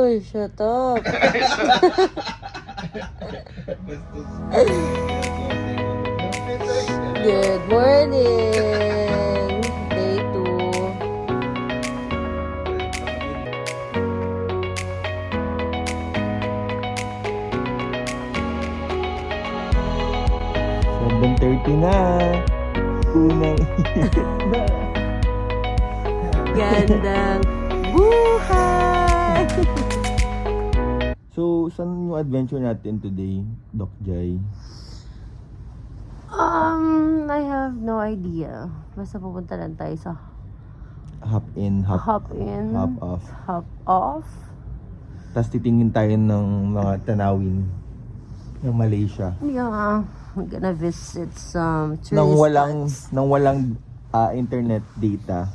Uy, shut up. Good morning. Day 2. 7:30 na. Unang na. Gandang buhay. So, saan yung adventure natin today, Doc Jai? I have no idea. Basta pupunta lang tayo sa Hop in, hop in, hop off. hop off. Tapos titingin tayo ng mga tanawin ng Malaysia. Yeah, we're gonna visit some tourist spots. Nang walang internet data.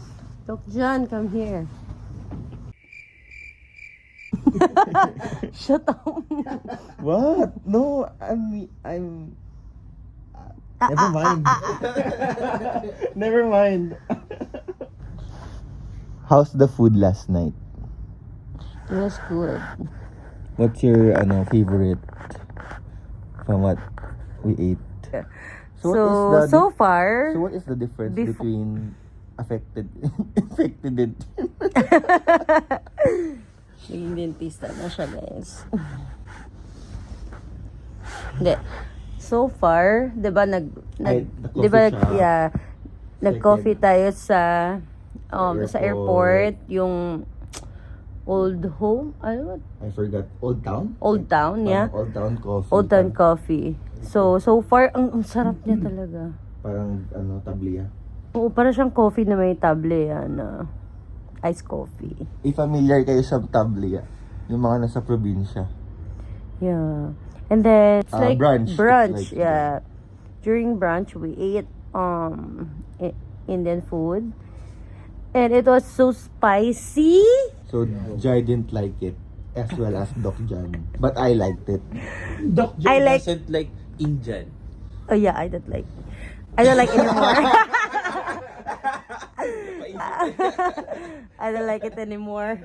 Doc John, come here. Shut up. What? No, I'm never mind. Never mind. How's the food last night? It was good. What's your favorite from what we ate? So far, So what is the difference Befo- between infected and naging dentista na siya, guys. Hindi. So far, 'di ba the 'di ba coffee shop. yeah, nag-coffee tayo sa Sa sa airport, yung Old Home, ano ba? I forgot. Old Town? Old Town, yeah. Old Town Coffee. Old Town Coffee. So far, ang sarap niya talaga. Parang tablia. Oo, para siyang coffee na may table yan. Iced coffee. I-familiar kayo sa tablia. Yung mga nasa probinsya. Yeah. And then, it's like brunch. brunch, It's like yeah. During brunch, we ate Indian food. And it was so spicy. So, Jai didn't like it. As well as Doc Jan. But I liked it. Doc I John like- doesn't like Indian. Oh yeah, I don't like anymore. I don't like it anymore.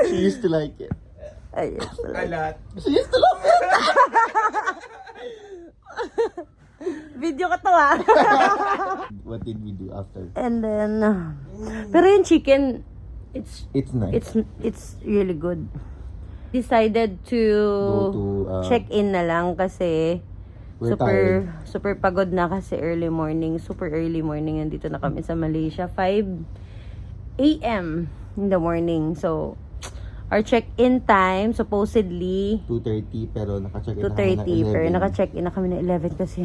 She used to like it. I used to like it. Alat. She used to love it! Video ka to ah. What did we do after? And then, pero yung chicken, it's It's nice. really good. Decided to Go to, check in na lang kasi We're tired. super pagod na kasi super early morning nandito na kami sa Malaysia, 5 a.m. in the morning. So our check-in time supposedly 2:30 pero naka-check in na kami 2:30 ng pero 11. naka-check-in na kami na 11 kasi.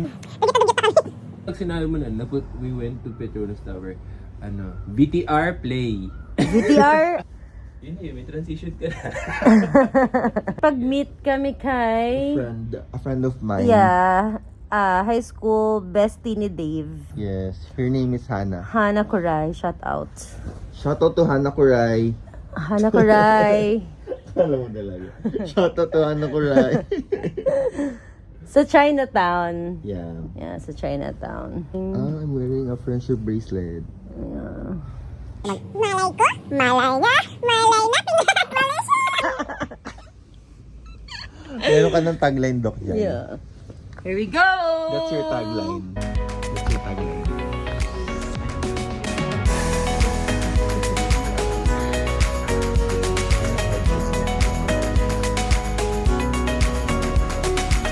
Pag sinabi mo na, we went to Petronas Tower, BTR play. VTR. Yun may transition ka na. Pag-meet kami kay A friend of mine. high school bestie ni Dave. Yes. Her name is Hannah. Hana Kuray, shout out. Shoutout to Hannah Kuray. Hana Kuray. Alam mo talaga. Shoutout to Hannah Kuray. Sa Chinatown. Yeah. Yeah, sa Chinatown. I'm wearing a friendship bracelet. Yeah. Malay ko, malay na, pinatawala siya. Meron ka ng tagline, Doc Jan. Yeah. Here we go! That's your tagline. That's your tagline.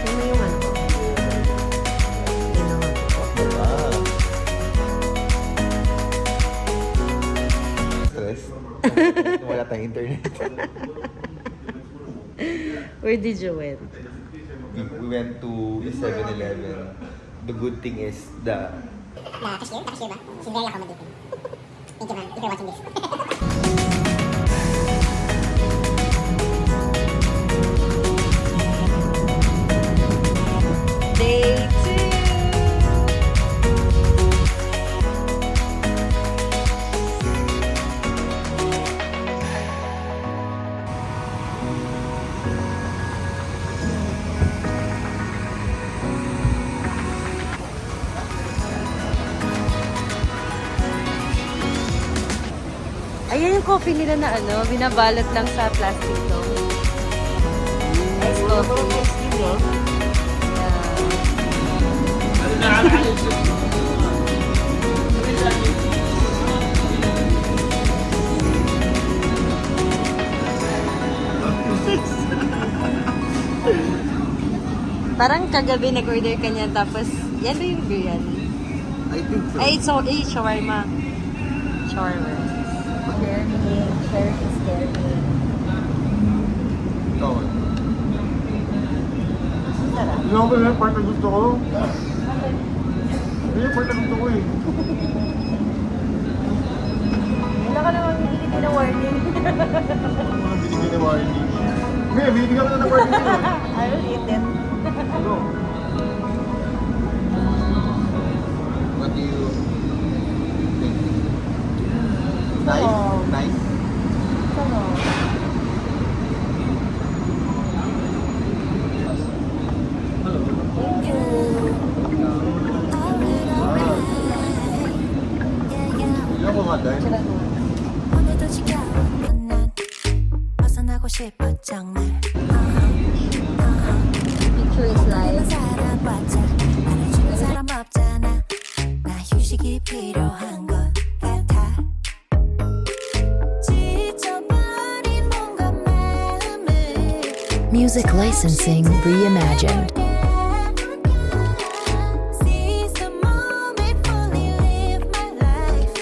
Ano yung ano ko? Stress. Wala tayong internet. Where did you went? We went to the 7-Eleven. The good thing is the... Cashier ba? She's very accommodating. Thank you, ma'am, if you're watching this. Day 2! Ayan yung coffee nila na ano, binabalot lang sa plastic to. Nice coffee. Parang kagabi nag-order ka niya tapos yan ba yung biryani? I think so. Ay, shawarma. Shawarma. Sharing is caring. Ikaw. Sarap. Hindi ako yung part na gusto ko. Hindi yung part na gusto ko eh. Wala ka naman binigyan ng warning. Mga binigyan na warning. Hindi, binigyan ka na ng warning yun. I will eat it. Ano? What do you think? Nice? Oh. Nice? Ilan ko nga dahil? 오늘도 지겨웠던 난 벗어나고 싶었던 날 Picture is 난 live. 살아봤자 알아주는 사람 없잖아 나 휴식이 필요한 것 같아 지쳐버린 뭔가 마음을 Music licensing reimagined. Seize the moment, fully live my life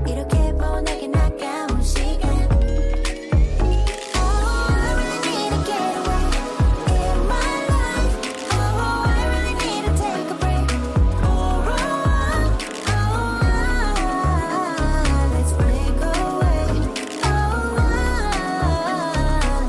이렇게 보내긴 아까운 시간 Oh, I really need to get away in my life Oh, I really need to take a break for a while Oh, let's break away Oh,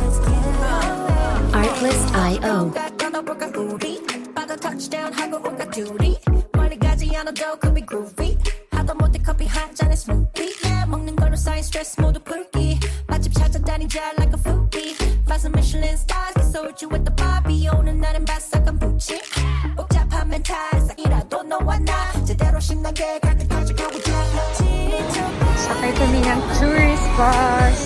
let's get away Artlist.io. 떠나볼까 우리 바다 touchdown 하고 올까 둘이 멀리 가지 않아도 could be groovy 하다 못해 커피 한 잔에 smoothie yeah 먹는 걸로 쌓인 스트레스 모두 풀기 맛집 찾아다니자 like a foodie Find some Michelin stars get so you with the Bobby 오는 날은 바삭한 부침 복잡한 멘탈 싹이라도 너와 나 제대로 신나게 갈 때까지 가보자 Sakay kami ng tourist bus.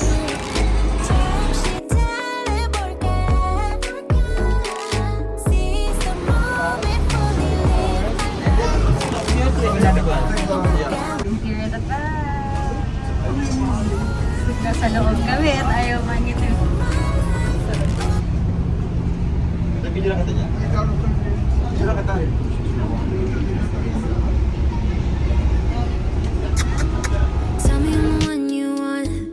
잠시 달래볼까 Seize the moment fully live Here at the back. Nasa loob kami at ayaw mangitin. Nabili lang kita niya. Nabili lang kita. Tell me I'm the one you want.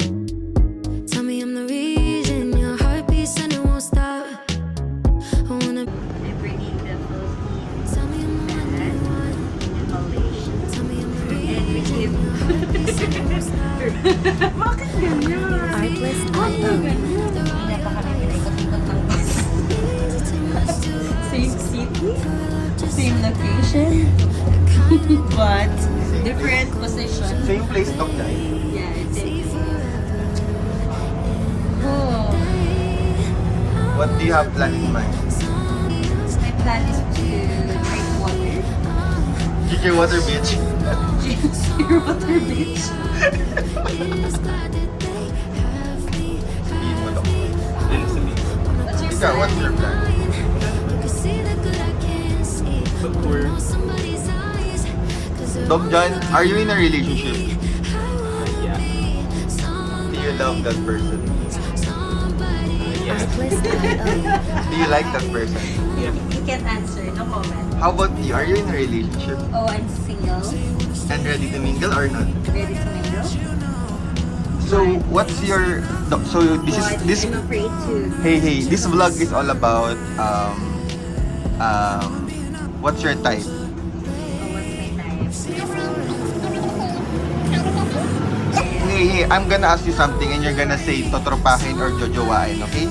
Tell me I'm the reason your heart beats and it won't stop. I wanna. They're bringing the Philippines Tell me I'm the one you want. and Malaysia. Tell me I'm the And we reason give your heart beats and it won't stop. Bakit ganyan? Artlist.io. Hindi pa kami pinaikot-ikot ng bus. Same city, same location, but different position. Same place, Doc Jai. Yeah, it's it. Oh, What do you have planned in mind? my plan is to drink water. GK Water Beach. Your water beach. Sabihin mo, Doc. What's your Ikaw, what's your plan? Doc John, are you in a relationship? Yeah. Do you love that person? Artlist.io. Do you like that person? You can't answer, no comment. How about you? Are you in a relationship Oh, I'm single, and ready to mingle or not? ready to mingle. So, what's your... So, this is... But This... I'm afraid to. Hey, this vlog is all about... what's your type? Oh, what's my type? Hey, I'm gonna ask you something and you're gonna say totropahin or jojowain, okay?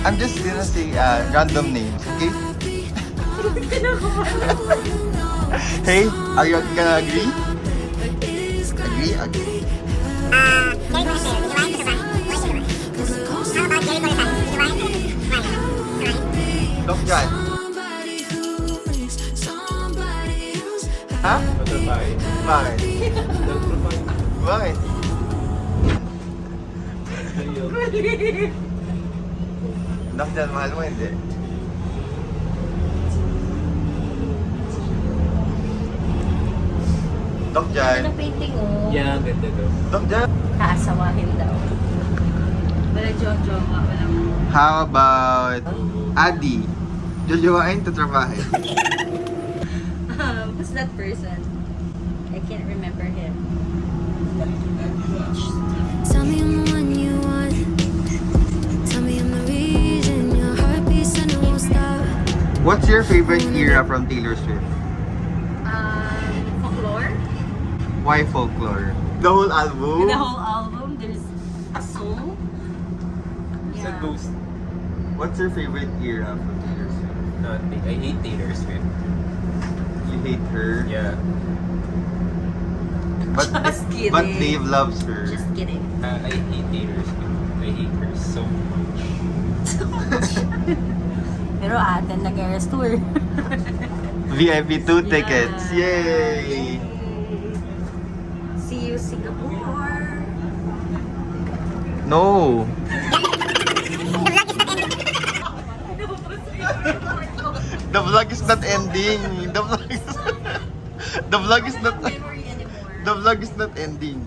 I'm just gonna say random names, okay? Hey, are you gonna agree? Agree? Agree. Gary Morissette, Joanne Cotabain. How about Gary Morissette, Joanne? Joanne? Doc Jan. Ha? Bakit? Bakit? Doc Jan, mahal mo hindi? Doc Jan. Ano painting oh? Yeah, ganda to. Doc Jan. Kaasawahin daw. Wala Jojo nga, walang... How about Adi? Jojowain to trabahin. Who's that person? I can't remember him. Tell me I'm the one you want. Tell me I'm the reason your heart beats and it won't stop. What's your favorite era from Taylor Swift? Folklore? Why folklore? The whole album? In the whole album, there's a soul. It's a ghost. What's your favorite era from Taylor Swift? Nothing. I hate Taylor Swift. You hate her? Yeah. But, Just kidding. but Dave loves her. Just kidding. I hate Taylor Swift. I hate her so much. Pero atin nag-eras tour. VIP 2 tickets. Yay! See you Singapore. No! The vlog is not ending. The vlog is The vlog is not Memory anymore. The vlog is not ending.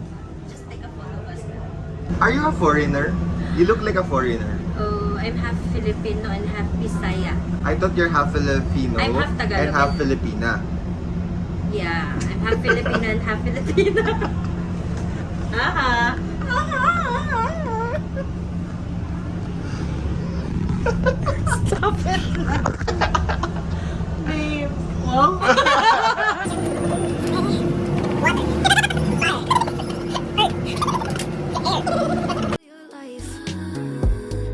Just take a photo of us now. Are you a foreigner? You look like a foreigner. Oh, I'm half Filipino and half Bisaya. I thought you're half Filipino I'm half Tagalog. and half Filipina. Yeah, I'm half Filipino and half Filipina. Aha. Stop it. Babe. Well. Your life.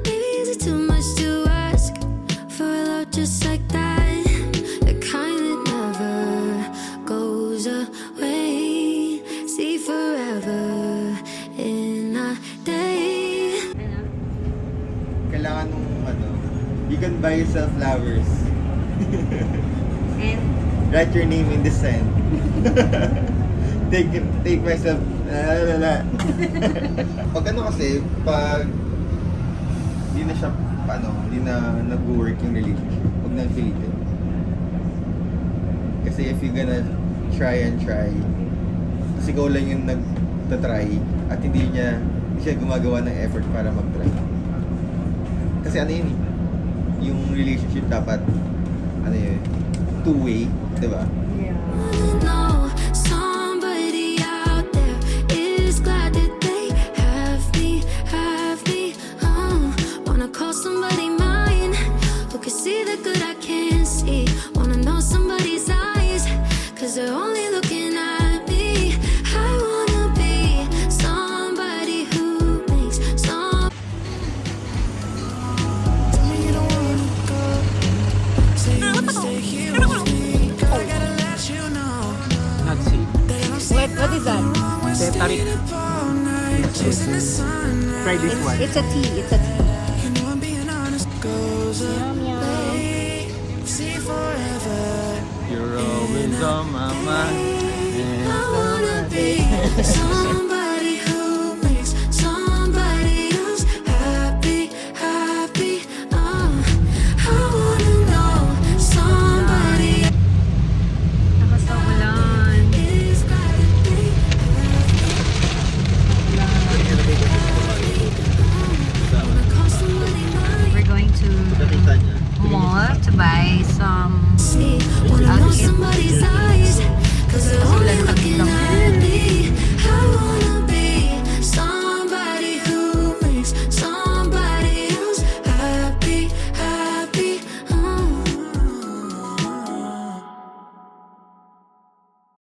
Maybe is it too much to ask for a love just like that? The kind that never goes away. See forever in a day. Kailangan nung you can buy yourself flowers. And Write your name in the sand. take myself. Pag ano kasi, pag hindi na siya, hindi na nag-work yung relationship, huwag nang pilitin. Kasi if you're gonna try and try, kasi ikaw lang yung nagtatry, at hindi siya gumagawa ng effort para mag-try. Kasi ano yun eh, yung relationship dapat, two-way, diba? No, somebody out there is glad that they have me. Wanna call somebody mine who can see the good I can't see. Wanna know somebody's eyes, 'cause they're only looking at me. I wanna be somebody who makes some. Tell me you don't wanna go. Say you wanna stay here with me. Girl, I gotta let you know. Not safe. what is that? Tarik. Try this one. It's a tea. It's a tea. You're always on my mind. I wanna be somebody who makes somebody else happy. I wanna know somebody Nakasawalan. is glad that they wanna call somebody mine. We're going to Nakita niya. mall to buy some Wanna know somebody's eyes, 'cause they're only looking at